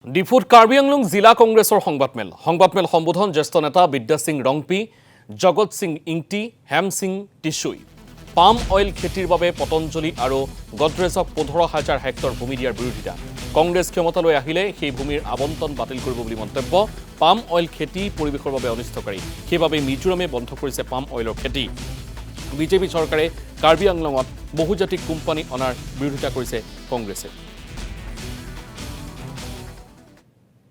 ডিফুত কাৰ্বি আংলং জিলা কংগ্ৰেছৰ সংবাদমেল সম্বোধন জ্যেষ্ঠ নেতা বিদ্যা সিং ৰংপি, জগত সিং ইংটি, হেম সিং টিছুই। পাম অইল খেতিৰ বাবে পতঞ্জলি আৰু গডৰেজক 15,000 হেক্টৰ ভূমি দিয়াৰ বিৰোধিতা। কংগ্ৰেছ ক্ষমতালৈ আহিলে সেই ভূমিৰ আবণ্টন বাতিল কৰিব বুলি মন্তব্য। পাম অইল খেতি পৰিৱেশৰ বাবে অনিষ্টকাৰী, সেইবাবে মিজোৰামে বন্ধ কৰিছে পাম অইলৰ খেতি। বিজেপি চৰকাৰে কাৰ্বি আংলঙত বহুজাতিক কোম্পানী অনাৰ বিৰোধিতা কৰিছে কংগ্ৰেছে।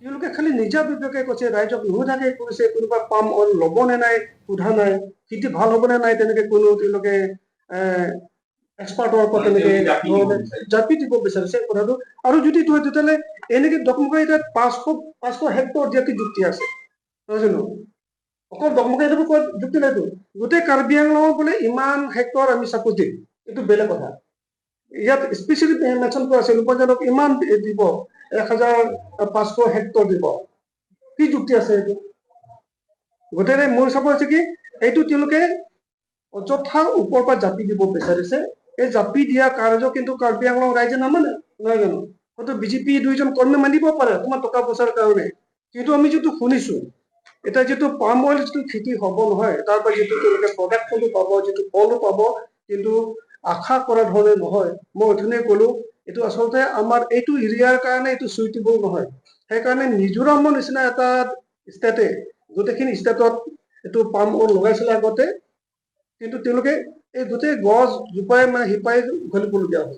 তেওঁলোকে খালি নিজা বিবেকে কৈছে, ৰাইজক নুসুধাকে কৈছে কোনোবা পাম অইল ল'ব নে নাই সোধা নাই, খেতি ভাল হ'ব নে নাই তেনেকে কোনো তেওঁলোকে এক্সপাৰ্টৰ ওপৰত তেনেকে জাপি দিব বিচাৰিছে কথাটো। আৰু যদি তেতিয়াহ'লে এনেকে দকমকাই এতিয়া 500 হেক্টৰ দিয়াটো যুক্তি আছে নহয় জানো? অকল দকমকাই যাব কোৱা যুক্তি নাইতো। গোটেই কাৰ্বি আংলঙত বোলে ইমান হেক্টৰ আমি চাপোজ দিম, এইটো বেলেগ কথা। ইয়াত স্পেচিয়েলি মেনশ্যন কৰা আছে উপজনক ইমান দিব, 1,500 হেক্টৰ দিব। কি যুক্তি আছে এইটো? গতিকে মোৰ হিচাপ হৈছে কি, এইটো তেওঁলোকে অযথা ওপৰৰ পৰা জাপি দিব বিচাৰিছে। এই জাপি দিয়া কাৰ্য কিন্তু কাৰ্বি আংলং ৰাইজে নামানে, নহয় জানো? হয়তো বিজেপি 2জন কৰ্মী মানিব পাৰে তোমাৰ টকা পইচাৰ কাৰণে, কিন্তু আমি যিটো শুনিছো এতিয়া যিটো পাম অইল যিটো খেতি হ'ব নহয়, তাৰ পৰা যিটো তেওঁলোকে প্ৰডাকশ্যনটো পাব, যিটো ফলো পাব, কিন্তু আশা কৰা ধৰণে নহয়। মই অথনিয়ে ক'লো, এইটো আচলতে আমাৰ এইটো এৰিয়াৰ কাৰণে এইটো চুইটেবল নহয়। সেইকাৰণে মিজোৰামৰ নিচিনা এটা ষ্টেটে গোটেইখিনি ষ্টেটত এইটো পাম অইল লগাইছিলে আগতে, কিন্তু তেওঁলোকে এই গোটেই গছ জোপাই শিপাই উঘালিবলগীয়া হ'ল।